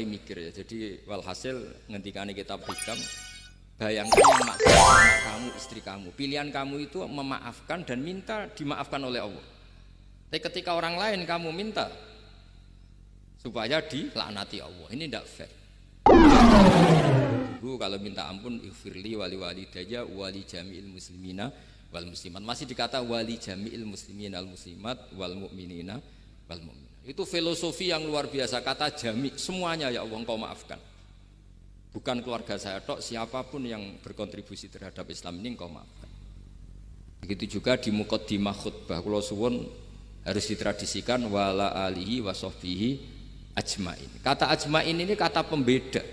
mulai mikir ya. Jadi walhasil ngendikane kitab hikam, bayangkan yang maksud anak kamu, istri kamu, pilihan kamu itu memaafkan dan minta dimaafkan oleh Allah. Tapi ketika orang lain kamu minta supaya dilaknati Allah, ini tidak fair. Dulu kalau minta ampun ighfirli wali walidayya wali jami'il muslimina wal muslimat, masih dikata wali jami'il muslimin al muslimat wal mu'minina wal mu'minat. Itu filosofi yang luar biasa, kata jami, semuanya ya Allah engkau maafkan. Bukan keluarga saya tok, siapapun yang berkontribusi terhadap Islam ini engkau maafkan. Begitu juga di muqaddimah khutbah kula suwun harus ditradisikan wala alihi wa sahbihi ajmain. Kata ajmain ini kata pembeda.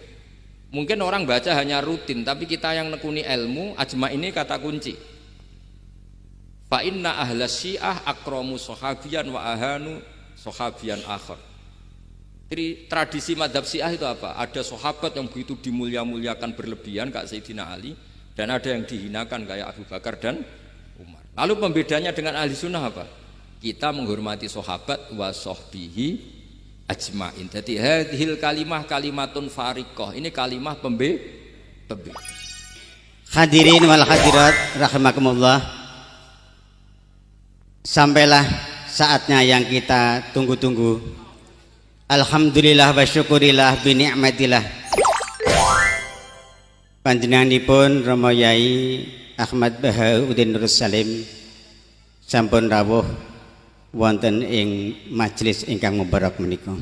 Mungkin orang baca hanya rutin, tapi kita yang nekuni ilmu, ajmain ini kata kunci. Fa inna ahlas syiah akramu sahabiyan wa ahanu sahabiyan akhar. Jadi tradisi madhab syiah itu apa? Ada sahabat yang begitu dimulia-muliakan berlebihan kayak Sayyidina Ali, dan ada yang dihinakan kayak Abu Bakar dan Umar. Lalu pembedanya dengan ahli sunnah apa? Kita menghormati sahabat wa sahbihi ajmain. Jadi hadhil kalimah kalimatun fariqah. Ini kalimah pembeda. Hadirin wal hadirat rahimakumullah. Sampailah saatnya yang kita tunggu-tunggu. Alhamdulillah wa syukurillah bi ni'matillah. Panjenenganipun Rama Yai Ahmad Bahauddin Nur Salim sampun rawuh wonten ing majelis ingkang mubarak menika.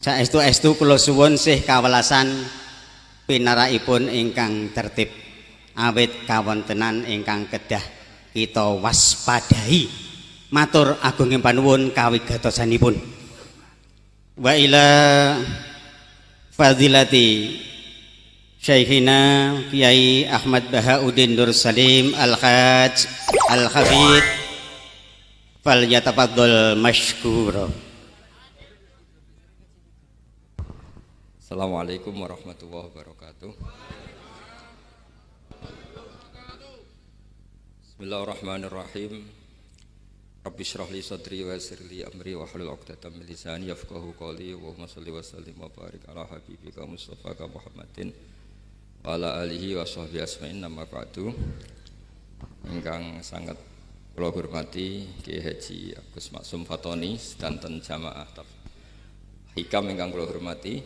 Saestu-estu kula suwun sih kawelasan pinaraipun ingkang tertib awit kawontenan ingkang kedah kita waspadai. Matur agunging panuwun kawigatosanipun. Wa ila fadilati Syekhina Kiai Ahmad Bahauddin Nur Salim Al-Hajj Al-Hafidh fal yatafaddal mashkura. Assalamualaikum warahmatullahi wabarakatuh. Bismillahirrahmanirrahim. Rabbi shrah li sadri wa yassir li amri wa hlul 'uqdatam min lisani yafqahu qawli. Allahumma shalli wa sallim wa barik ala habibika Mustafa Muhammadin wa ala alihi wa sahbihi asma'in. Nama ba'du. Ingkang sangat kula hormati Kiai Haji Agus Maksum Fatoni sedanten jamaah hikam ingkang kula hormati.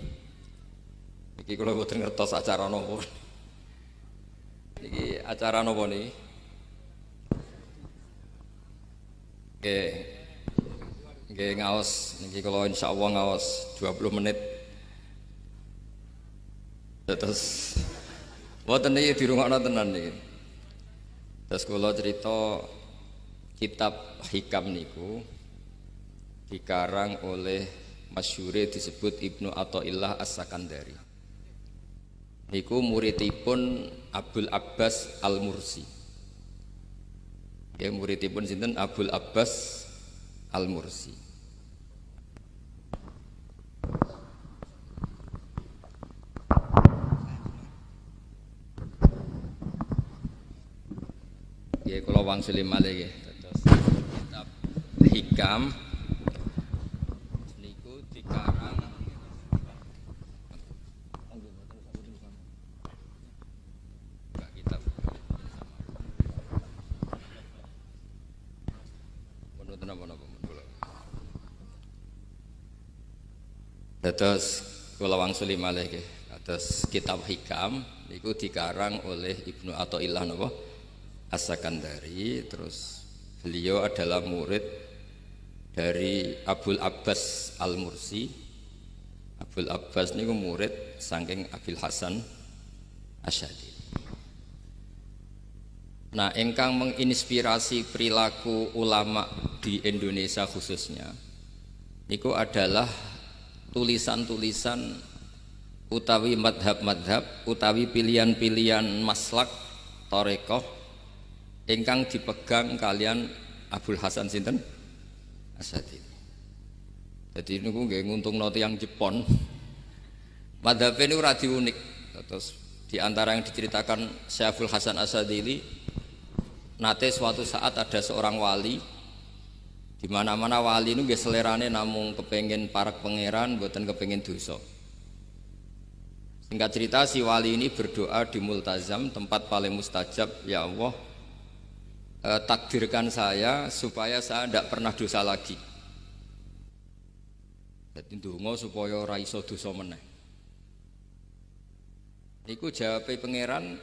Iki kula boten ngertos acara napa. Iki acara napa niki? Nggih ngaos niki kula insyaallah ngaos 20 menit. Terus boten iki dirungokno tenan niki. Terus kula cerita kitab hikam niku dikarang oleh masyhure disebut Ibnu Athaillah As-Sakandari. Niku muridipun Abul Abbas Al-Mursi. Ya, muridipun sinten Abul Abbas Al-Mursi. Ya, kula wangsuli malih nggih. Terus kitab hikam niku dikarang terus kula wangsuli malih nggih. Terus kitab hikam niku dikarang oleh Ibnu Athaillah napa As-Sakandari. Terus beliau adalah murid dari Abul Abbas Al-Mursi. Abul Abbas niku murid saking Abil Hasan Asy'ari. Nah, ingkang menginspirasi perilaku ulama di Indonesia khususnya niku adalah tulisan-tulisan utawi madhab-madhab utawi pilihan-pilihan maslak tarekoh ingkang dipegang kalian Abul Hasan sinten Asy'ari. Jadi niku nggih nguntungno tiyang Jepon. Madhab ini ora unik. Terus di antara yang diceritakan Syekh Abul Hasan Asy'ari, nate suatu saat ada seorang wali Di mana-mana wali nu nggih selerane namung kepengen parak pangeran, mboten kepengen dosa. Singkat cerita si wali ini berdoa di multazam, tempat paling mustajab, ya Allah, takdirkan saya supaya saya tidak pernah dosa lagi. Jadi ndonga supaya ora iso dosa meneh. Niku jawabe pangeran,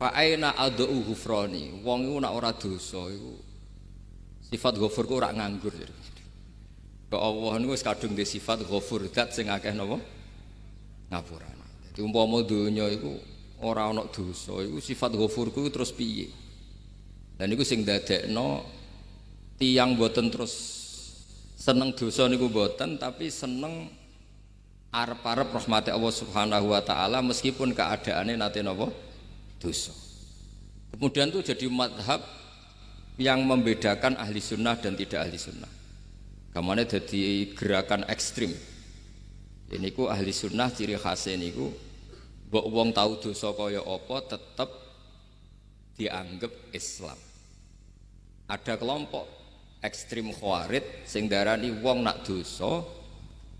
fa aina ad'u ghufrani. Wong iku nek ora dosa iku sifat ghafur ku ora nganggur. Kok Allah niku wis kadung di sifat ghafur, zat sing akeh napa? Ngapurana. Dadi umpama donya iku ora ana dosa, iku sifat ghafurku terus piye? Dan niku sing dadekno tiyang boten terus seneng dosa niku boten, tapi seneng arep-arep rahmati Allah Subhanahu wa taala meskipun keadaane nate napa? Dosa. Kemudian itu jadi madhab yang membedakan ahli sunnah dan tidak ahli sunnah. Kamane dadi gerakan ekstrim. Ini ku ahli sunnah ciri khasnya niku mbok wong tahu dosa kaya apa tetap dianggap Islam. Ada kelompok ekstrim khawarij sing darani wong nak dosa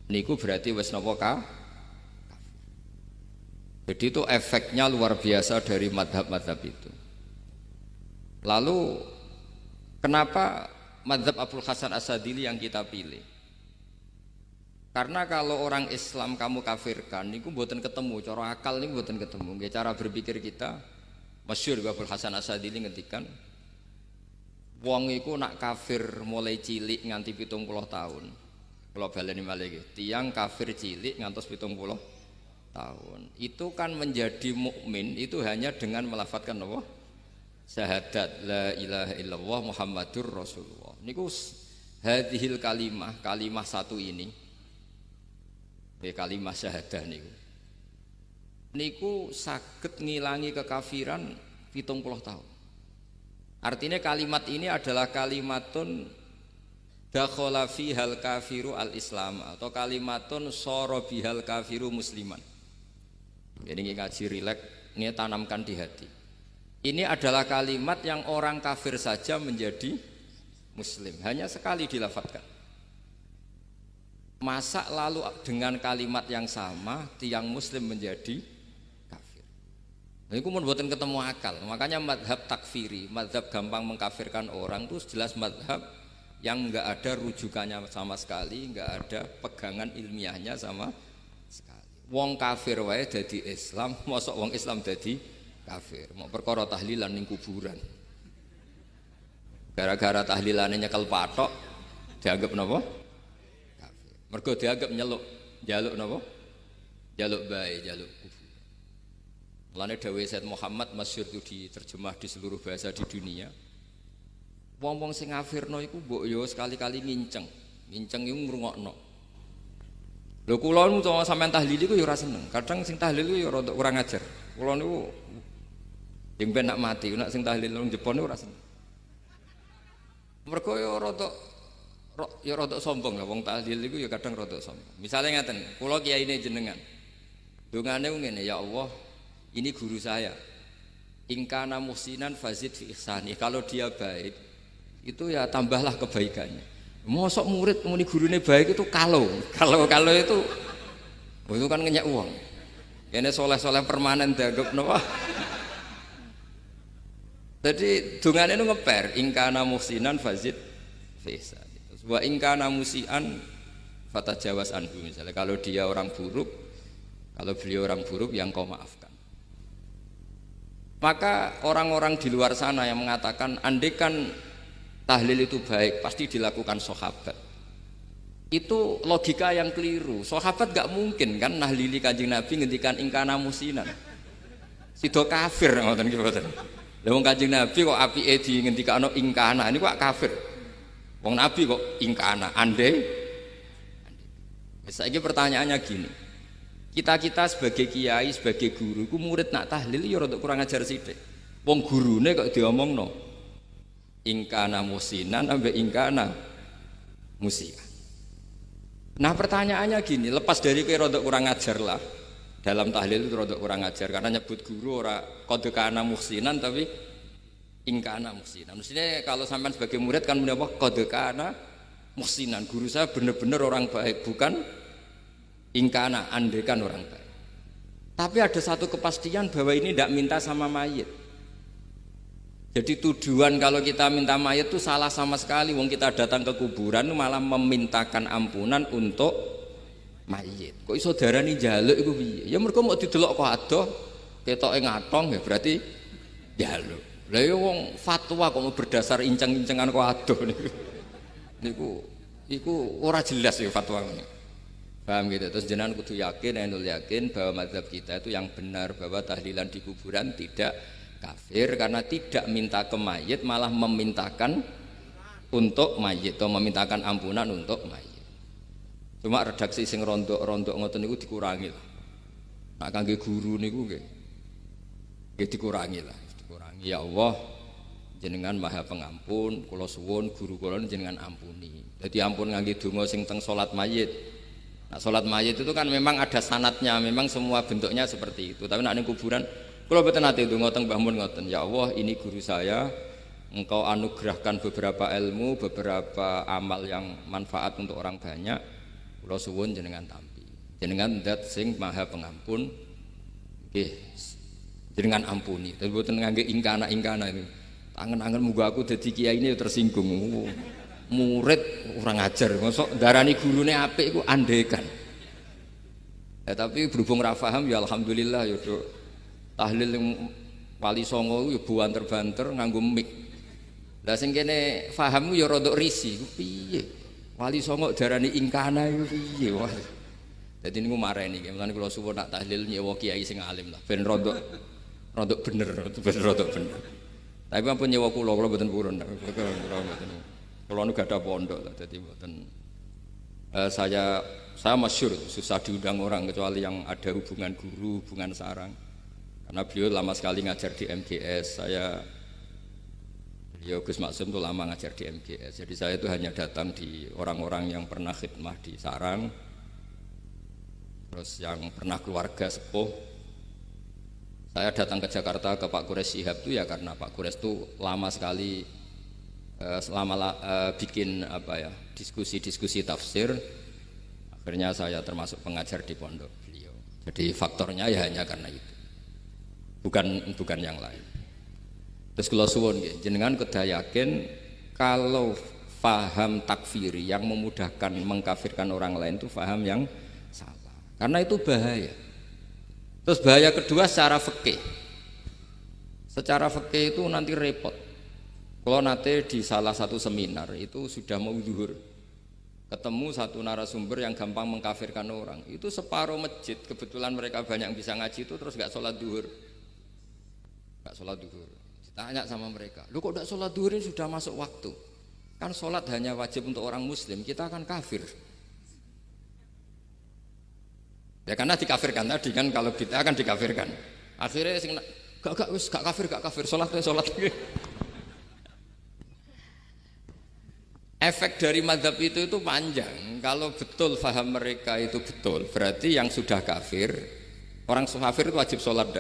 niku berarti wis napa kafir. Jadi itu efeknya luar biasa dari madhab-madhab itu. Lalu kenapa madhab Abul Hasan As-Sadili yang kita pilih? Karena kalau orang Islam kamu kafirkan, niku mboten ketemu, cara akal niku mboten ketemu. Nggih cara berpikir kita, masyhur Abul Hasan As-Sadili ngendikan, wong iku nak kafir mulai cilik nganti 70 tahun. Kula baleni malih nggih, tiyang kafir cilik ngantos 70 tahun. Itu kan menjadi mukmin itu hanya dengan melafadzkan apa? Syahadat la ilaha illallah Muhammadur Rasulullah. Niku hadhil kalimah satu ini. Kalimah syahadah niku saged ngilangi kekafiran 70 tahun. Artinya kalimat ini adalah kalimatun dakhala fihal kafiru al-islam atau kalimatun sara bihal kafiru musliman. Jadi ngaji rileks, ini tanamkan di hati. Ini adalah kalimat yang orang kafir saja menjadi muslim, hanya sekali dilafadzkan. Masa lalu dengan kalimat yang sama tiang muslim menjadi kafir. Ini pun buatan ketemu akal. Makanya madhab takfiri, madhab gampang mengkafirkan orang itu jelas madhab yang enggak ada rujukannya sama sekali, enggak ada pegangan ilmiahnya sama sekali. Wong kafir wae dadi Islam, mosok wong Islam dadi kafir. Mau perkara tahlilan ning kuburan. Gara-gara tahlilane nyekel patok dianggap napa? Mergo dianggap jaluk napa? Jaluk bae, jaluk kufur. Mulane dawuh Said Muhammad masyhur itu diterjemah di seluruh bahasa di dunia. Wong-wong sing ngafirno iku mbok yo sekali-kali nginceng iku ngrungokno. Lho kula nu sampean tahlil iku yo ora seneng. Kadang sing tahlil iku yo rada kurang ajar. Kula niku yang ben nak mati, nak sing tahlil nang Jepun ora seneng. Mergo yo rada sombong lah wong tahlil iku ya kadang rada sombong. Misale ngaten, kula kiyaine jenengan. Dongane ngene, ya Allah, ini guru saya. In kana muhsinan fazid fi ihsani. Kalau dia baik, itu ya tambahlah kebaikannya. Mosok murid muni gurune baik itu kalau itu kan ngenyek uang. Kene soleh-soleh permanen dianggap napa? Jadi dongane nu ngeper, in kana muhsinan fazid fi ihsani. Wa ingkana musian fatajawaz anhu, misalnya kalau dia orang buruk, kalau beliau orang buruk yang kau maafkan. Maka orang-orang di luar sana yang mengatakan andekan tahlil itu baik pasti dilakukan sahabat, itu logika yang keliru. Sahabat gak mungkin kan nahlili Kanjeng Nabi ngendikan ingkana musinan, sido kafir ngoten nggih mboten. Lha wong Kanjeng Nabi kok apike di ngendikano ingkana, ini kok kafir. Wong Nabi kok ingkana, andai. Saiki pertanyaannya gini, kita sebagai kiai, sebagai guru, ku murid nak tahlil ya rada kurang ajar sithik. Wong gurune kok diomongno ingkana musinan ambek ingkana musian. Nah pertanyaannya gini, lepas dari kowe rada kurang ajar lah, dalam tahlil itu rada kurang ajar karena nyebut guru ora kode kana musinan tapi ingkana muhsinan. Maksudnya kalau sampean sebagai murid kan menapa qad kana muhsinan. Guru saya benar-benar orang baik, bukan ingkana andekan orang baik. Tapi ada satu kepastian bahwa ini tidak minta sama mayit. Jadi tujuan kalau kita minta mayit itu salah sama sekali. Wong kita datang ke kuburan malah memintakan ampunan untuk mayit. Kok iso darani njaluk iku piye? Ya mergo mau didelok kok adoh, ketoke ngatong ya berarti njaluk. Lah ya wong fatwa kok mau berdasar inceng-incengan kok adoh niku. Iku ora jelas ya fatwa ini. Paham gitu. Terus jenengan kudu yakin, enul yakin bahwa mazhab kita itu yang benar, bahwa tahlilan di kuburan tidak kafir karena tidak minta ke mayit, malah memintakan untuk mayit atau memintakan ampunan untuk mayit. Cuma redaksi sing rondok-rondok ngoten niku dikurangi lah. Nak kangge guru niku nggih dikurangi lah, dikurangi. Ya Allah, jenengan Maha Pengampun, kula suwun guru kula jenengan ampuni. Dadi ampun ngangge donga sing teng salat mayit. Nah, sholat mayit itu kan memang ada sanatnya, memang semua bentuknya seperti itu. Tapi nak ning kuburan, kalau betul nanti itu ngotong Mbah Mun ngoten, ya Allah ini guru saya, engkau anugerahkan beberapa ilmu, beberapa amal yang manfaat untuk orang banyak. Kula suwun jenengan tampi, jenengan dat sing Maha Pengampun, nggih, jenengan ampuni. Tapi betul ngangge ingkana ini, angen-angen muga aku dadi kiai ini tersinggung. Murid orang ajar, masuk darani gurune apik iku andekan. Ya, tapi berhubung ra paham ya alhamdulillah ya do. Tahlil yang Wali Songo ya buanter-banter nganggo mik. Lah sing kene paham ya rada risi, piye? Wali Songo darani ingkana iku piye wae. Dadi niku mareni, mulane kula suwun nak tahlil nyewa kiai sing alim lah ben rada bener, ben rada bener. Tapi ampun nyewa kula mboten purun. Kalau nu gak ada pondok lah, jadi buatan saya masyhur susah diundang orang kecuali yang ada hubungan guru, hubungan sarang. Karena beliau lama sekali ngajar di MGS, beliau Gus Maksum itu lama ngajar di MGS. Jadi saya itu hanya datang di orang-orang yang pernah khidmah di sarang, terus yang pernah keluarga sepuh. Saya datang ke Jakarta ke Pak Quraisy Shihab itu ya karena Pak Quraisy itu lama sekali bikin diskusi tafsir. Akhirnya saya termasuk pengajar di pondok beliau. Jadi faktornya ya hanya karena itu, bukan yang lain. Terus kula suwun nggih jenengan kedah yakin kalau faham takfiri yang memudahkan mengkafirkan orang lain itu faham yang salah, karena itu bahaya. Terus bahaya kedua secara fikih itu nanti repot. Kalau nanti di salah satu seminar itu sudah mau zuhur, ketemu satu narasumber yang gampang mengkafirkan orang, itu separuh masjid kebetulan mereka banyak yang bisa ngaji itu terus nggak sholat duhur. Ditanya sama mereka, lu kok nggak sholat duhur, ini sudah masuk waktu, kan sholat hanya wajib untuk orang muslim, kita akan kafir. Ya karena dikafirkan tadi kan, kalau kita akan dikafirkan. Akhirnya sing gak kafir, sholat. Efek dari mazhab itu panjang. Kalau betul faham mereka itu betul, berarti yang sudah kafir, orang kafir itu wajib sholat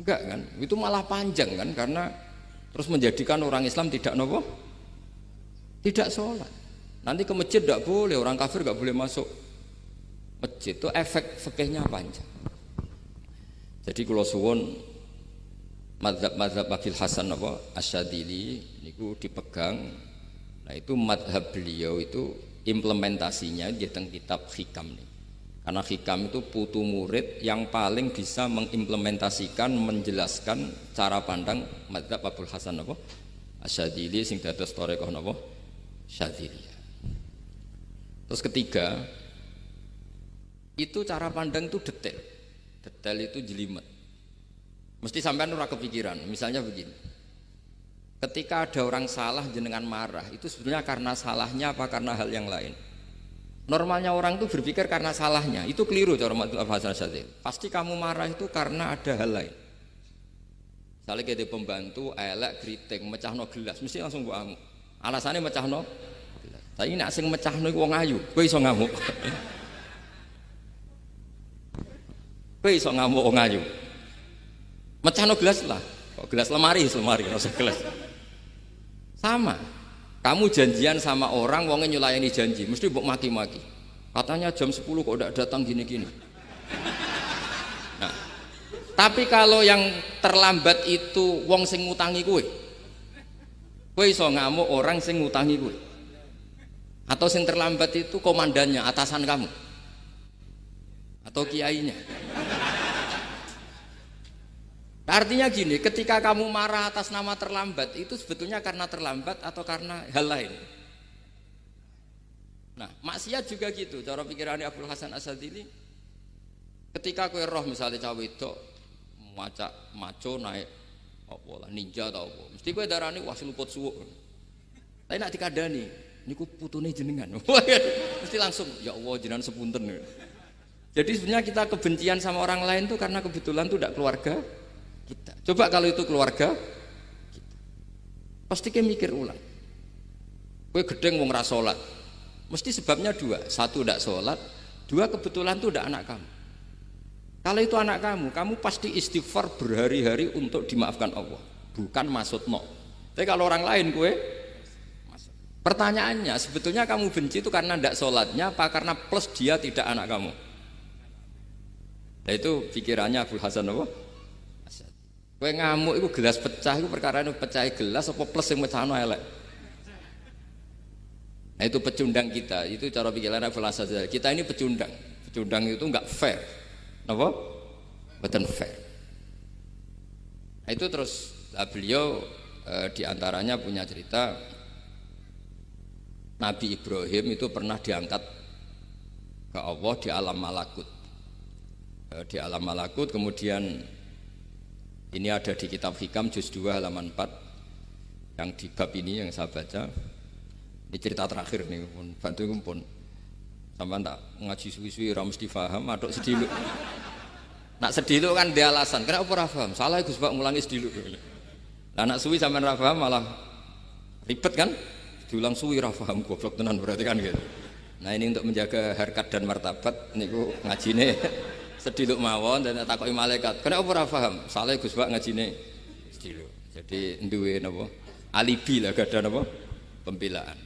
enggak kan? Itu malah panjang kan, karena terus menjadikan orang Islam tidak sholat. Nanti ke masjid tidak boleh, orang kafir nggak boleh masuk masjid. Itu efek fikihnya panjang. Jadi kalau suwon mazhab Abil Hasan Asyadzili niku dipegang. Nah itu madhab beliau itu implementasinya di teng kitab Hikam nih. Karena Hikam itu putu murid yang paling bisa mengimplementasikan, menjelaskan cara pandang madhab Abul Hasan Asyadzili sing dados thariqah Syadziliyah. Terus ketiga, itu cara pandang itu detail itu jelimet. Mesti sampean ora kepikiran. Misalnya begini. Ketika ada orang salah jenengan marah, itu sebenarnya karena salahnya apa karena hal yang lain? Normalnya orang itu berpikir karena salahnya, itu keliru cara Abul Hasan Asyadzili. Pasti kamu marah itu karena ada hal lain. Misalnya kayak pembantu, elek, kritik, mecahno gelas, mesti langsung gua ngamuk. Alasannya mecahno gelas. Tapi nek sing mecahno iku wong ayu, kowe iso ngamuk. Kowe iso ngamuk wong ayu. Mecahno gelas lah. Kok gelas lemari, rasa gelas. Sama. Kamu janjian sama orang, wongnya nyulayani janji, mesti mbok maki-maki. Katanya jam 10 kok udah datang gini-gini. Nah, tapi kalau yang terlambat itu wong sing ngutangi kowe iso ngamuk orang sing ngutangi kowe. Atau sing terlambat itu komandannya, atasan kamu. Atau kiainya. Artinya gini, ketika kamu marah atas nama terlambat, itu sebetulnya karena terlambat atau karena hal lain. Nah, maksiat juga gitu. Cara pikirannya Abdul Hasan Asadili, ketika kowe roh misalnya cawe itu maco naik apa lah ninja atau apa, mesti kowe darani wah seluput suwuk. Tapi nak dikandani, niku putune jenengan. Mesti langsung ya Allah jenengan sepunten. Jadi sebenarnya kita kebencian sama orang lain itu karena kebetulan itu tidak keluarga kita. Coba kalau itu keluarga kita, pasti kita mikir ulang. Kowe gedeng wong ra salat, mesti sebabnya dua. Satu tidak sholat, dua kebetulan itu tidak anak kamu. Kalau itu anak kamu pasti istighfar berhari-hari untuk dimaafkan Allah, bukan maksud no. Tapi kalau orang lain kue, pertanyaannya sebetulnya kamu benci itu karena tidak sholatnya, apa karena plus dia tidak anak kamu? Nah itu pikirannya Abdul Hasan apa? Kue ngamuk itu gelas pecah, itu perkara itu pecah gelas apa plus yang pecah elek. Nah itu pecundang kita, itu cara pikiran Abdul Hasan. Kita ini pecundang itu enggak fair, apa? Betul fair. Nah itu terus beliau diantaranya punya cerita Nabi Ibrahim itu pernah diangkat ke Allah di alam malakut. Di alam malakut kemudian ini ada di kitab Hikam juz 2 halaman 4 yang di bab ini yang saya baca. Ini cerita terakhir nih pun bantu pun sampean tak ngaji suwi-suwi ora mesti paham aduk sediluk. Nak sediluk kan dia alasan, kenapa ora paham? Salah Gus Pak ngulangi sediluk. Lah nak suwi sampean ora paham malah ribet kan? Diulang suwi ora paham goblok tenan berarti kan gitu. Nah ini untuk menjaga harkat dan martabat niku ngajine sediluk mawon dan takoki malaikat. Kenapa ora paham? Salah Gus Pak ngajine sediluk. Jadi duwe napa? Alibi lah gada napa? Pembelaan.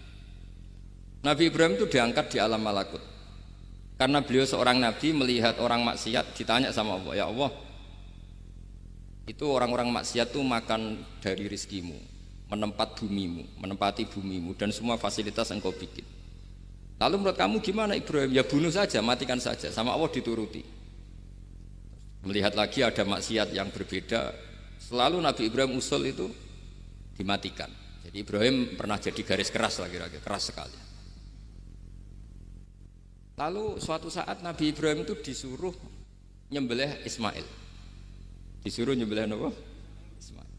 Nabi Ibrahim itu diangkat di alam malakut karena beliau seorang nabi melihat orang maksiat, ditanya sama Allah, ya Allah itu orang-orang maksiat itu makan dari rizkimu, menempati bumimu dan semua fasilitas yang kau bikin. Lalu menurut kamu gimana Ibrahim? Ya bunuh saja, matikan saja. Sama Allah dituruti. Melihat lagi ada maksiat yang berbeda, selalu Nabi Ibrahim usul itu dimatikan. Jadi Ibrahim pernah jadi garis keras lagi, keras sekali. Lalu suatu saat Nabi Ibrahim itu disuruh nyembelih Ismail. Disuruh nyembelih apa? Ismail.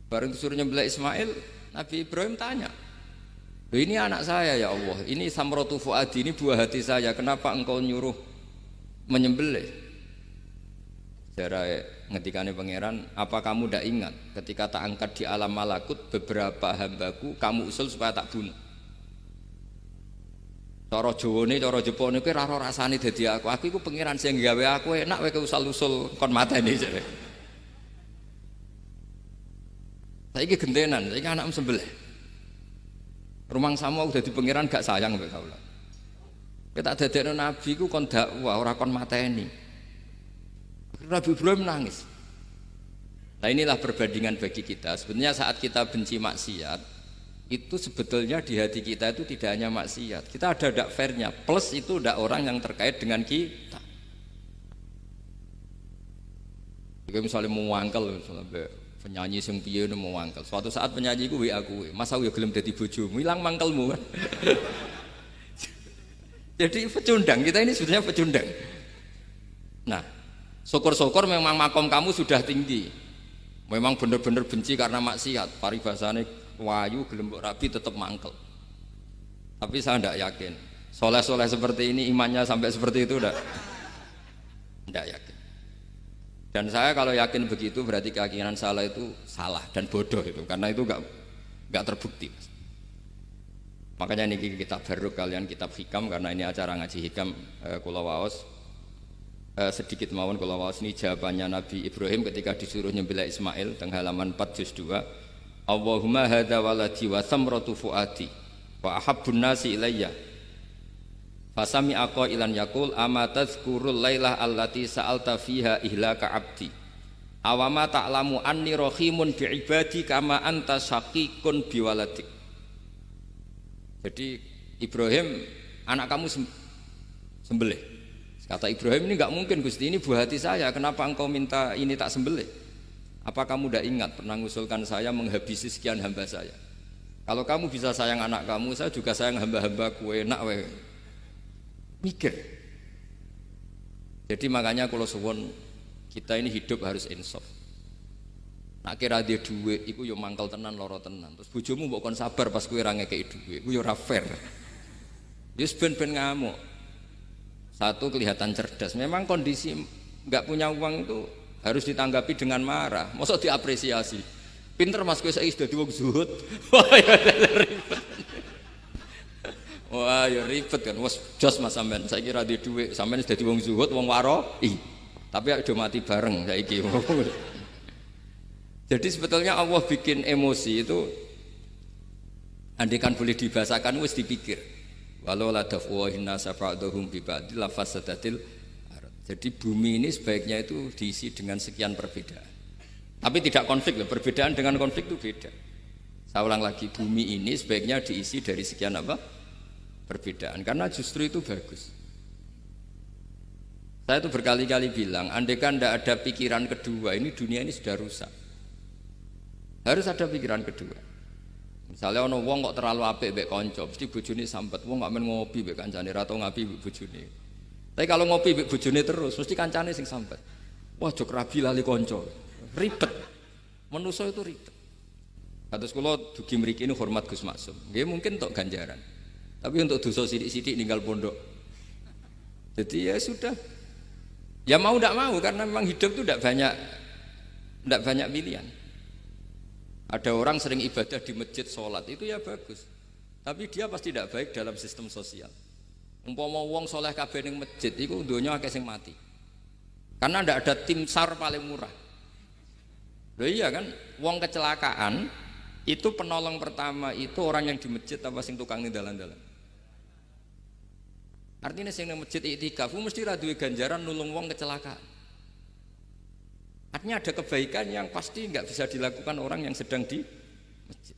Baru disuruh nyembelih Ismail, Nabi Ibrahim tanya, ini anak saya ya Allah, ini samratu fuadi, ini buah hati saya, kenapa engkau nyuruh menyembelih? Cara ngetikane pangeran, apa kamu tidak ingat ketika tak angkat di alam malakut beberapa hambaku kamu usul supaya tak bunuh? Cara Jawane, cara Jepone kowe ora rasane dadi aku. Aku iku pangeran sing gawe aku enak kowe usul-usul kon mateni jare. Saiki gentenan, saiki anakmu sembelih. Rumang samu aku dadi pangeran gak sayang mbek kaula. Kowe tak dadekno nabi ku kon dakwah ora kon mateni. Nabi Ibrahim nangis. Nah inilah perbandingan bagi kita. Sebenarnya saat kita benci maksiat itu sebetulnya di hati kita itu tidak hanya maksiat, kita ada dak fairnya, plus itu dak orang yang terkait dengan kita. Jika misalnya mau wangkel, misalnya penyanyi sing piye mau wangkel, suatu saat penyanyi ku WA kuwe, masa aku ya gelem dadi bojomu, ilang mangkelmu kan. Jadi pecundang, kita ini sebenarnya pecundang. Nah, syukur-syukur memang makom kamu sudah tinggi, memang benar-benar benci karena maksiat, paribasane wayu gelembok rapi tetap mangkel. Tapi saya tidak yakin soleh-soleh seperti ini imannya sampai seperti itu tidak yakin. Dan saya kalau yakin begitu berarti keyakinan salah itu salah dan bodoh itu, karena itu nggak terbukti. Makanya ini kitab baru kalian kitab hikam, karena ini acara ngaji hikam kula waos. sedikit mawon kalau waos ini jawabannya Nabi Ibrahim ketika disuruh nyembelih Ismail teng halaman 4 juz 2. Allahumma hadza waladi wa samratu fuadi wa ahabbun nasi ilayya. Fasami aqa ilan yaqul ama tazkurul lailah allati sa'alta fiha ihlaka abdi. Awama ta'lamu anni rahimun bi ibadi kama anta syaqiqun bi waladik. Jadi Ibrahim, anak kamu sembelih. Kata Ibrahim, ini enggak mungkin Gusti, ini buah hati saya, kenapa engkau minta ini tak sembelih? Apa kamu tidak ingat pernah mengusulkan saya menghabisi sekian hamba saya? Kalau kamu bisa sayang anak kamu, saya juga sayang hamba-hambaku, enak we. Mikir. Jadi makanya kalau suwon kita ini hidup harus insaf. Nak kira dia duit, iku yo mangkal tenan, loro tenan. Terus bojomu mbok kon sabar pas kowe ra ngekeki duit, iku yo ora fair. Wis ben-ben ngamuk. Satu kelihatan cerdas. Memang kondisi nggak punya uang itu harus ditanggapi dengan marah. Masa diapresiasi. Pinter mas kowe saiki dadi wong zuhud. Wah ya ribet. Wah ya ribet kan. Wes jos mas sampean saiki ra duwe dhuwit, sampean dadi wong zuhud, wong waroi. Tapi udah mati bareng saiki. Jadi sebetulnya Allah bikin emosi itu andaikan boleh dibahasakan wis dipikir. Walau la dafwahin nasa ba'dhum bi ba'd la fasadatil ardh. Jadi bumi ini sebaiknya itu diisi dengan sekian perbedaan. Tapi tidak konflik loh, perbedaan dengan konflik itu beda. Saya ulang lagi, bumi ini sebaiknya diisi dari sekian apa? Perbedaan, karena justru itu bagus. Saya itu berkali-kali bilang, andaikan tidak ada pikiran kedua, ini dunia ini sudah rusak. Harus ada pikiran kedua. Misalnya ono wong kok terlalu apik mbek kanca, mesti bojone sampet. Wong gak men ngopi mbek kancane, ra tau ngapi mbek bojone. Tapi kalau ngopi mbek bojone terus, mesti kancane sing sampet. Wah, jok rabi lali kanca. Ribet. Manusa itu ribet. Kados kula dugi mriki ini hormat Gus Maksum. Nggih mungkin untuk ganjaran. Tapi untuk dosa sithik-sithik ninggal pondok. Jadi ya sudah. Ya mau ndak mau karena memang hidup itu ndak banyak pilihan. Ada orang sering ibadah di masjid sholat itu ya bagus, tapi dia pasti tidak baik dalam sistem sosial. Umpama wong soleh kabeh ning masjid itu donya akeh sing mati, karena tidak ada tim SAR paling murah. Loh iya kan, wong kecelakaan itu penolong pertama itu orang yang di masjid apa sing tukang ning dalan-dalan. Artinya sing ning masjid iktikaf mesti ra duwe ganjaran nulung wong kecelakaan. Artinya ada kebaikan yang pasti nggak bisa dilakukan orang yang sedang di masjid.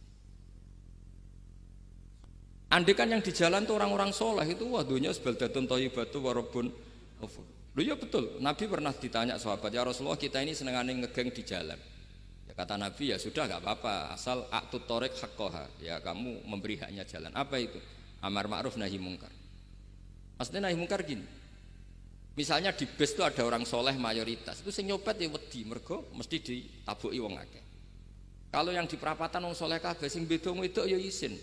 Andai kan yang di jalan tuh orang-orang soleh itu wah dunya sebaldatun thayyibatu warabun ghafur. Loh ya betul, Nabi pernah ditanya sahabat, ya Rasulullah kita ini senengane ngegeng di jalan. Ya kata Nabi ya sudah nggak apa-apa, asal a'tut thoriq haqqaha, ya kamu memberi haknya jalan. Apa itu? Amar ma'ruf nahi mungkar. Maksudnya nahi mungkar gini. Misalnya di bus itu ada orang soleh mayoritas, itu sing nyopet ya wedi, mergo mesti ditabuki wong akeh. Kalau yang di perapatan wong soleh kabeh, sing beda wedok ya isin.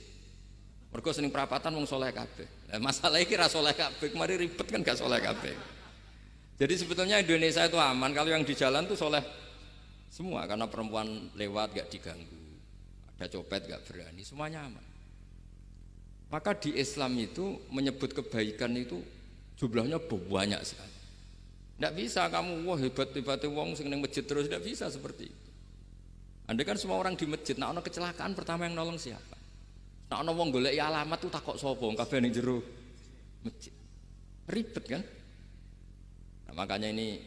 Mergo sing perapatan wong soleh kabeh. Lah masalah iki ra soleh kabeh, kemari ribet kan gak soleh kabeh. Jadi sebetulnya Indonesia itu aman kalau yang di jalan tuh soleh semua, karena perempuan lewat gak diganggu, ada copet gak berani, semuanya aman. Maka di Islam itu menyebut kebaikan itu jumlahnya banyak sekali. Tidak bisa kamu wah hebat-hebatnya wong sing ning masjid terus, tidak bisa seperti itu. Andai kan semua orang di masjid, nak ono kecelakaan pertama yang nolong siapa? Nak ono wong golek alamat tuh takok sapa, kabeh ning jero masjid. Ribet kan? Nah, makanya ini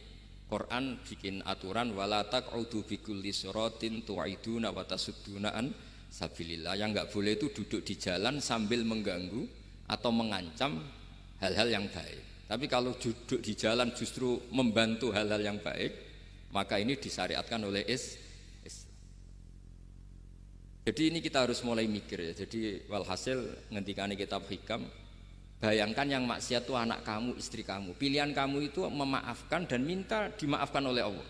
Quran bikin aturan wala taq'udu bikulli siratin tu'iduna wa tasudduna an sabilillah. Yang enggak boleh itu duduk di jalan sambil mengganggu atau mengancam hal-hal yang baik. Tapi kalau duduk di jalan justru membantu hal-hal yang baik, maka ini disyariatkan oleh Islam. Jadi ini kita harus mulai mikir ya. Jadi walhasil ngendikane kitab hikam, bayangkan yang maksiat itu anak kamu, istri kamu. Pilihan kamu itu memaafkan dan minta dimaafkan oleh Allah.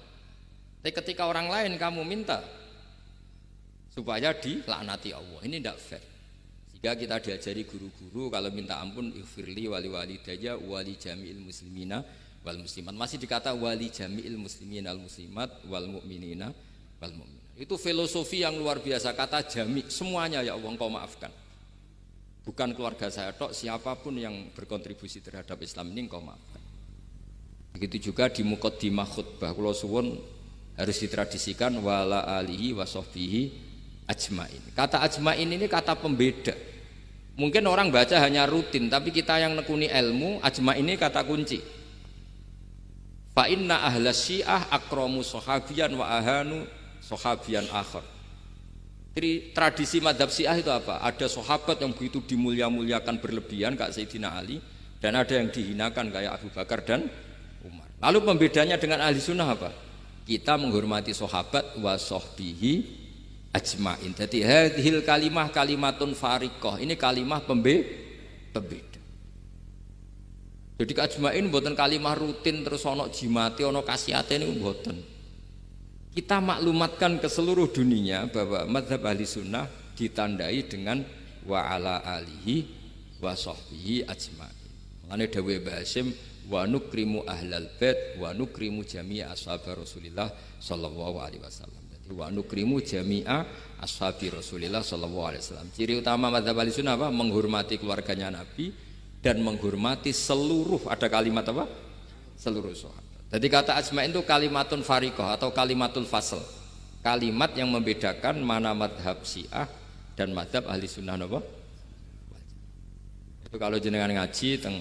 Tapi ketika orang lain kamu minta supaya dilaknati Allah, ini tidak fair. Sehingga kita diajari guru-guru kalau minta ampun ighfirli wali walidayya wali jami'il muslimina wal muslimat. Masih dikata wali jami'il muslimina al muslimat wal mu'minina wal mu'min. Itu filosofi yang luar biasa, kata jami, semuanya ya Allah engkau maafkan. Bukan keluarga saya tok, siapapun yang berkontribusi terhadap Islam ini engkau maafkan. Begitu juga di muqaddimah khutbah kula suwun harus ditradisikan wala alihi wa sahbihi ajmain. Kata ajmain ini kata pembeda. Mungkin orang baca hanya rutin, tapi kita yang nekuni ilmu, ajmain ini kata kunci. Fa inna ahlas syiah akramu sahabiyan wa ahanu sahabiyan akhar. Jadi tradisi madhab syiah itu apa? Ada sahabat yang begitu dimulia-muliakan berlebihan kayak Sayyidina Ali, dan ada yang dihinakan kayak Abu Bakar dan Umar. Lalu pembedanya dengan ahli sunnah apa? Kita menghormati sahabat wa sahbihi ajmain. Jadi hadhil kalimah kalimatun fariqah. Ini kalimah pembeda. Jadi ajmain mboten kalimah rutin terus ono jimate ono kasiate niku mboten. Kita maklumatkan ke seluruh dunia bahwa mazhab ahli sunnah ditandai dengan wa ala alihi wa sahbihi ajmain. Mulane dawuh Basim wa nukrimu ahlal bait wa nukrimu jami'a ashabi Rasulillah sallallahu alaihi wasallam. Jadi wa nukrimu jami'a ashabi Rasulillah sallallahu alaihi wasallam. Ciri utama mazhab ahli sunnah apa? Menghormati keluarganya Nabi dan menghormati seluruh, ada kalimat apa? Seluruh sahabat. Jadi kata ajma'in itu kalimatun fariqah atau kalimatul fasl. Kalimat yang membedakan mana madhab syiah dan madhab ahli sunnah apa? Itu kalau jenengan ngaji teng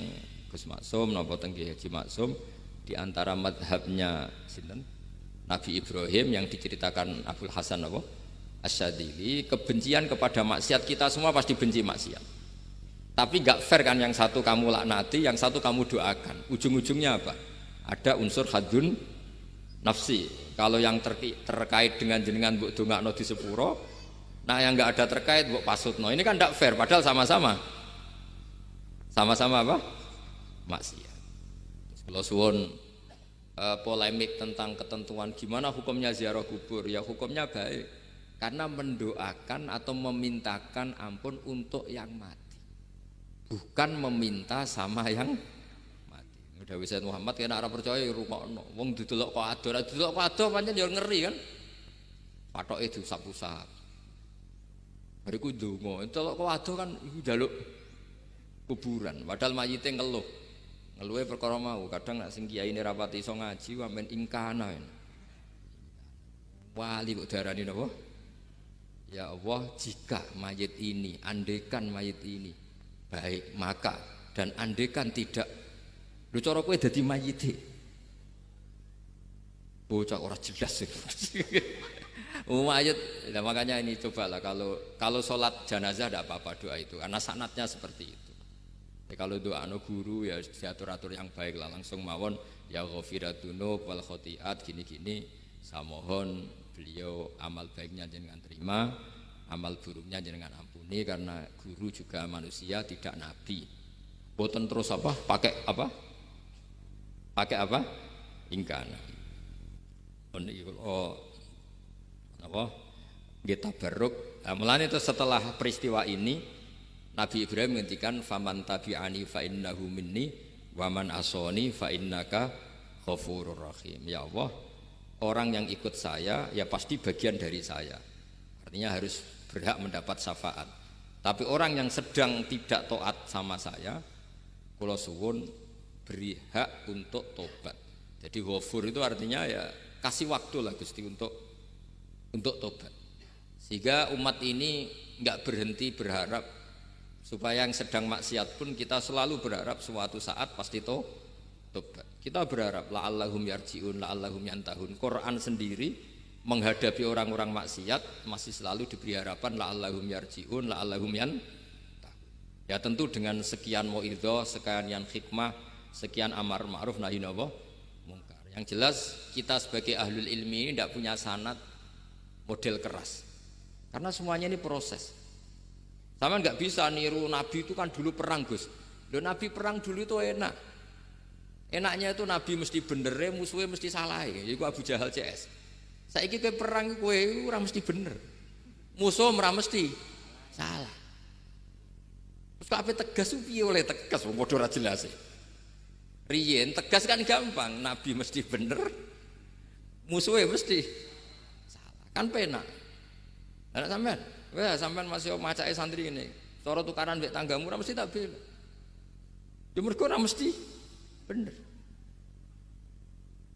Gus Maksum napa teng Haji Maksum, di antara madhabnya sinten? Nabi Ibrahim yang diceritakan Abdul Hasan apa? Asyadili, kebencian kepada maksiat, kita semua pasti benci maksiat. Tapi gak fair kan, yang satu kamu laknati, yang satu kamu doakan. Ujung-ujungnya apa? Ada unsur hadun nafsi. Kalau yang terkait dengan jenengan mbok dongakno di sepuro, nah yang gak ada terkait mbok pasutno. Ini kan gak fair, padahal sama-sama apa? Maksiat. Kalau suwun polemik tentang ketentuan gimana hukumnya ziarah kubur, ya hukumnya baik karena mendoakan atau memintakan ampun untuk yang mati, bukan meminta sama yang mati. Udah Sayyid Muhammad kena ora percaya rungokno. Wong didelok kok ado pancen ya ngeri kan. Patoke diusap-usap. Bariku ndonga, delok kok ado kan njaluk kuburan, padahal mayite ngeluh. Ngeluhe perkara mau, kadang nek sing kiyaine rapati iso ngaji wamen ingkana. Wali kok darani napa? Ya Allah, jika mayit ini, andekan mayit ini baik, maka dan andekan tidak, lu cara kowe dadi mayite. Bocah ora jelas itu. Mayit, nah makanya ini cobalah kalau sholat jenazah tidak apa-apa doa itu, karena sanatnya seperti itu. Ya, kalau doa guru ya diatur-atur yang baik lah, langsung mawon ya ghafiratunu wal khotiat gini-gini. Saya mohon beliau amal baiknya jangan terima, amal buruknya jangan ampuni, karena guru juga manusia tidak nabi. Boten terus apa? Pakai apa? Ingkana. Apa? Kita baruk. Nah, mulane itu setelah peristiwa ini Nabi Ibrahim menghentikan faman tabi'ani fa innahu minni wa man asoni fa innaka ghafurur rahim. Ya Allah, orang yang ikut saya ya pasti bagian dari saya. Artinya harus berhak mendapat syafaat. Tapi orang yang sedang tidak taat sama saya, kula suwun beri hak untuk tobat. Jadi ghafur itu artinya ya kasih waktu lah Gusti untuk tobat. Sehingga umat ini enggak berhenti berharap supaya yang sedang maksiat pun kita selalu berharap suatu saat pasti tobat. Kita berharap la'allahum yarji'un, la'allahum yantahun. Quran sendiri menghadapi orang-orang maksiat masih selalu diberi harapan la'allahum yarji'un, la'allahum yantahun. Ya tentu dengan sekian mauidhah, sekian hikmah, sekian amar ma'ruf nahi mungkar. Yang jelas kita sebagai ahlul ilmi ini tidak punya sanad model keras. Karena semuanya ini proses. Sama nggak bisa niru Nabi itu kan dulu perang Gus. Loh Nabi perang dulu itu enak. Enaknya itu Nabi mesti bener, musuhnya mesti salah. Jadi Abu Jahal CS. Saiki kowe perang kowe ora mesti bener. Musuh ora mesti salah. Terus kabeh tegas piye oleh tegas wong padha ora jelas. Riyen tegas kan gampang, Nabi mesti bener. Musuhnya mesti salah. Kan penak. Anak sampean wah, sampean masih macake santri ini. Cara tukaran mbek tanggamu ora mesti tak bela. Ya mergo ora mesti bener.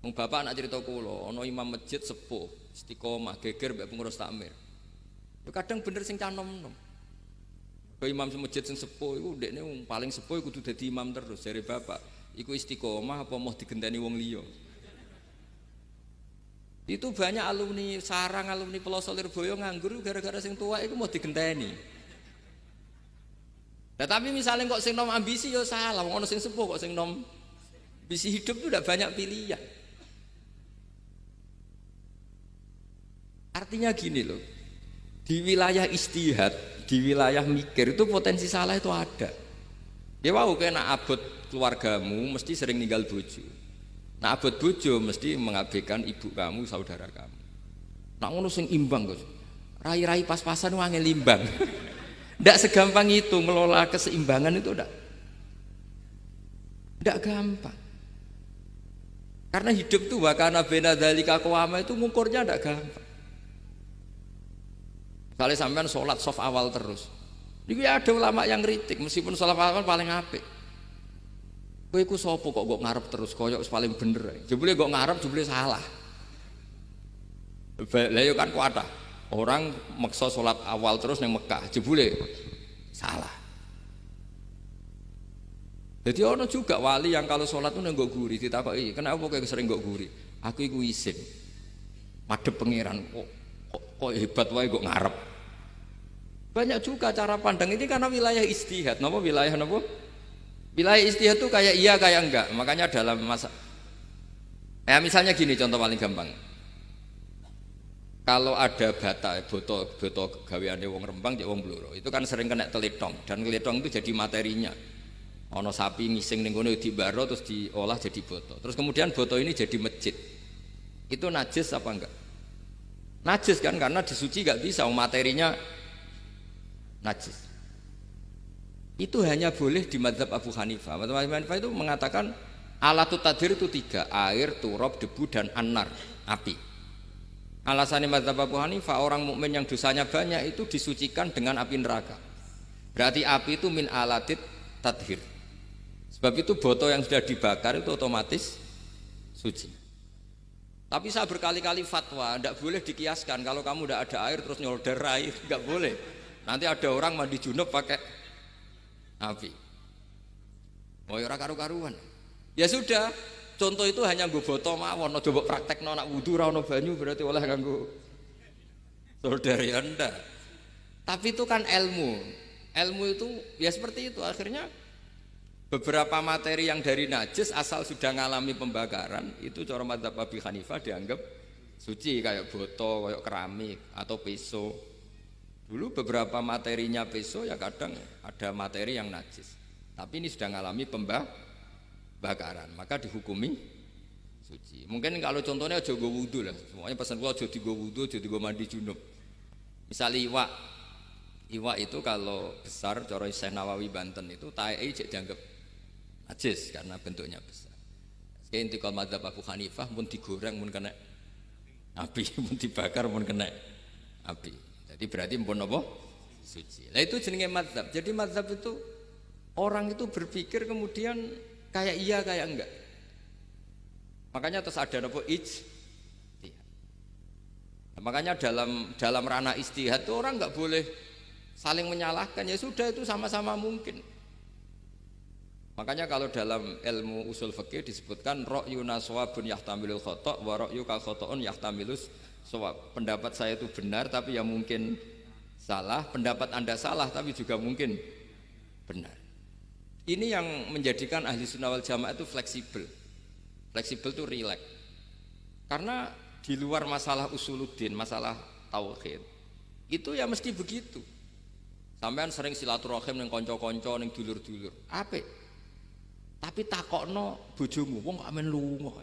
Wong bapak nak cerita kula, ana imam masjid sepuh, istiqomah, geger mbek pengurus takmir. Ya kadang bener sing canom-nom. Kaya imam masjid sing sepuh iku ndekne paling sepuh kudu dadi imam terus jare bapak. Iku istiqomah apa mau digenteni wong liya. Itu banyak alumni sarang, alumni Pelosok Lirboyo nganggur gara-gara sing tua itu mau digenteni. Nah, tapi misalnya kok sing nom ambisi ya salah, wong ono sing sepuh kok sing nom ambisi hidup itu udah banyak pilihan. Artinya gini loh, di wilayah istihad, di wilayah mikir itu potensi salah itu ada. Ya wow, kena abot keluargamu mesti sering ninggal bojo. Nah abot bojo mesti mengabaikan ibu kamu, saudara kamu. Nak ngono sing imbang Gus. Rai-rai pas-pasan wangel imbang. Ndak segampang itu ngelola keseimbangan itu ndak gampang. Karena hidup itu wakana bena dzalika qawama itu ngukurnya ndak gampang. Kalau sampean sholat soft awal terus. Niku ya ada ulama yang kritik meskipun sholat awal paling apik. Kowe iku sapa kok ngarep terus koyok paling bener. Jebule kok ngarep jebule salah. Lah yo kan kuatah. Orang maksa sholat awal terus ning Mekah, jebule salah. Jadi ono juga wali yang kalau sholat itu nggak guri, ditakoki, kenapa kowe sering nggak guri? Aku iku isin. Madhep pangeran kok hebat wae kok ngarep. Banyak juga cara pandang ini karena wilayah istihad. Napa wilayah napa? Wilayah istihad itu kayak iya kayak enggak. Makanya dalam masa misalnya gini contoh paling gampang. Kalau ada boto gaweane wong Rembang cek wong Blora, itu kan sering kena telitong dan telitong itu jadi materinya. Ono sapi ngising ning kono dibaro terus diolah jadi boto. Terus kemudian boto ini jadi masjid. Itu najis apa enggak? Najis kan karena disuci enggak bisa materinya najis. Itu hanya boleh di mazhab Abu Hanifah. Mazhab Abu Hanifah itu mengatakan alatut tadhir itu 3, air, turab, debu dan anar, api. Alasannya mazhab Abu Hanifah orang mukmin yang dosanya banyak itu disucikan dengan api neraka. Berarti api itu min alatit tadhir. Sebab itu boto yang sudah dibakar itu otomatis suci. Tapi saya berkali-kali fatwa, tidak boleh dikiaskan kalau kamu tidak ada air terus nyolder air, tidak boleh. Nanti ada orang mandi junub pakai api. Mau ora karu-karuan. Ya sudah, contoh itu hanya nggo boto mawon, aja mbok praktekno nak wudu ra ono banyu berarti oleh nganggo solder ya ndak. Tapi itu kan ilmu. Ilmu itu ya seperti itu akhirnya beberapa materi yang dari najis asal sudah ngalami pembakaran itu cara mazhab Abu Hanifah dianggap suci kayak boto, kayak keramik atau peso. Dulu beberapa materinya peso ya kadang ada materi yang najis. Tapi ini sudah ngalami pembakaran, maka dihukumi suci. Mungkin kalau contohnya aja nggo wudu lah. Semuanya pesan gua aja digo wudu, aja digo mandi junub. Misalnya iwak itu kalau besar cara Syekh Nawawi Banten itu tae cek dianggap najis karena bentuknya besar. Kayak intikal madzhab Abu Hanifah pun digoreng pun kena api, pun dibakar pun kena api. Jadi berarti pun apa? Suci. Nah itu jenenge madzhab. Jadi madzhab itu orang itu berpikir kemudian kayak iya kayak enggak. Makanya terus ada apa ijtihad. Nah, makanya dalam ranah ijtihad itu orang enggak boleh saling menyalahkan. Ya sudah itu sama-sama mungkin. Makanya kalau dalam ilmu usul fikih disebutkan ra'yuna shawabun yahtamilul khata' wa ra'yuka khata'un yahtamilus shawab. Pendapat saya itu benar tapi ya mungkin salah, pendapat Anda salah tapi juga mungkin benar. Ini yang menjadikan ahli sunnah wal jamaah itu fleksibel. Fleksibel itu rileks. Karena di luar masalah usuluddin, masalah tauhid, itu ya mesti begitu. Sampean sering silaturahim ning kanca-kanca ning dulur-dulur. Apik. Tapi takokno bojomu, wong kok amen lunga.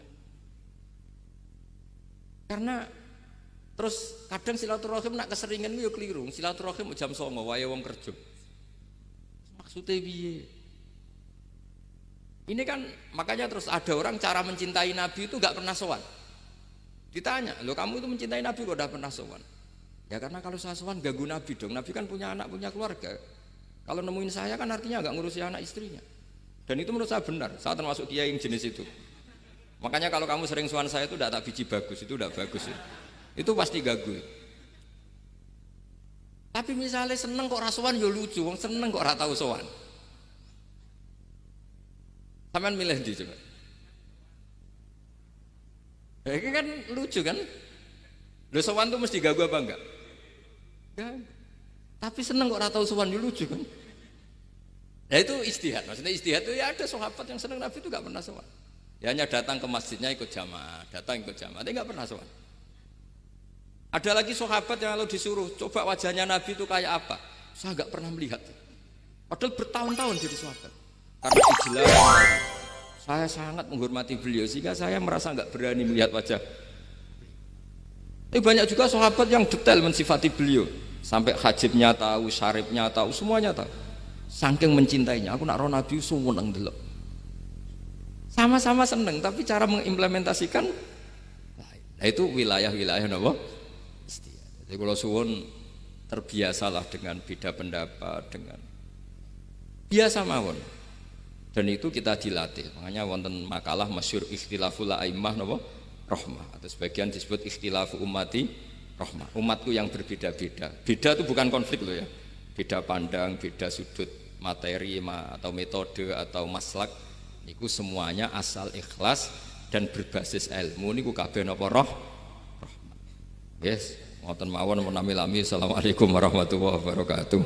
Karena terus kadang silaturahim nak keseringan yo keliru. Silaturahim jam 09.00 wae wong kerja. Maksudnya piye? Ini kan makanya terus ada orang cara mencintai Nabi itu enggak pernah sowan. Ditanya, "Loh kamu itu mencintai Nabi kok udah pernah sowan?" Ya karena kalau saya sowan ganggu Nabi dong. Nabi kan punya anak, punya keluarga. Kalau nemuin saya kan artinya enggak ngurusi anak istrinya. Dan itu menurut saya benar. Saya termasuk kiai yang jenis itu. Makanya kalau kamu sering sowan saya itu tidak tak biji bagus, itu tidak bagus ya. Itu pasti gagu. Tapi misalnya seneng kok rasuan ya lucu, wong seneng kok ora tau sowan. Sampean milih ndi coba? Ini kan lucu kan? Lho sowan tuh mesti gagu apa enggak? Gagu. Tapi seneng kok ora tau sowan ya lucu kan? Nah itu istihad, maksudnya istihad itu ya ada sahabat yang seneng Nabi itu enggak pernah sowan. Ya hanya datang ke masjidnya ikut jamaah, tapi enggak pernah sowan. Ada lagi sahabat yang kalau disuruh coba wajahnya Nabi itu kayak apa, saya enggak pernah melihat. Padahal bertahun-tahun jadi sahabat. Karena ijlal saya sangat menghormati beliau sehingga saya merasa enggak berani melihat wajah. Tapi banyak juga sahabat yang detail mensifati beliau, sampai hajibnya tahu, syaribnya tahu, semuanya tahu. Saking mencintainya, aku nak roh Nabi seneng delok. Sama-sama seneng, tapi cara mengimplementasikan, nah itu wilayah-wilayah napa? Jadi kalau suwun terbiasalah dengan beda pendapat, dengan biasa mawon. Dan itu kita dilatih. Makanya wonten makalah masyhur ikhtilaful a'immah napa? Rahmah. Atau sebagian disebut ikhtilafu ummati rahmah. Umatku yang berbeda-beda. Beda itu bukan konflik loh ya. Beda pandang, beda sudut materi atau metode atau maslak niku semuanya asal ikhlas dan berbasis ilmu niku kabeh napa rahmah. Yes, ngoten mawon menami lami. Assalamualaikum warahmatullahi wabarakatuh.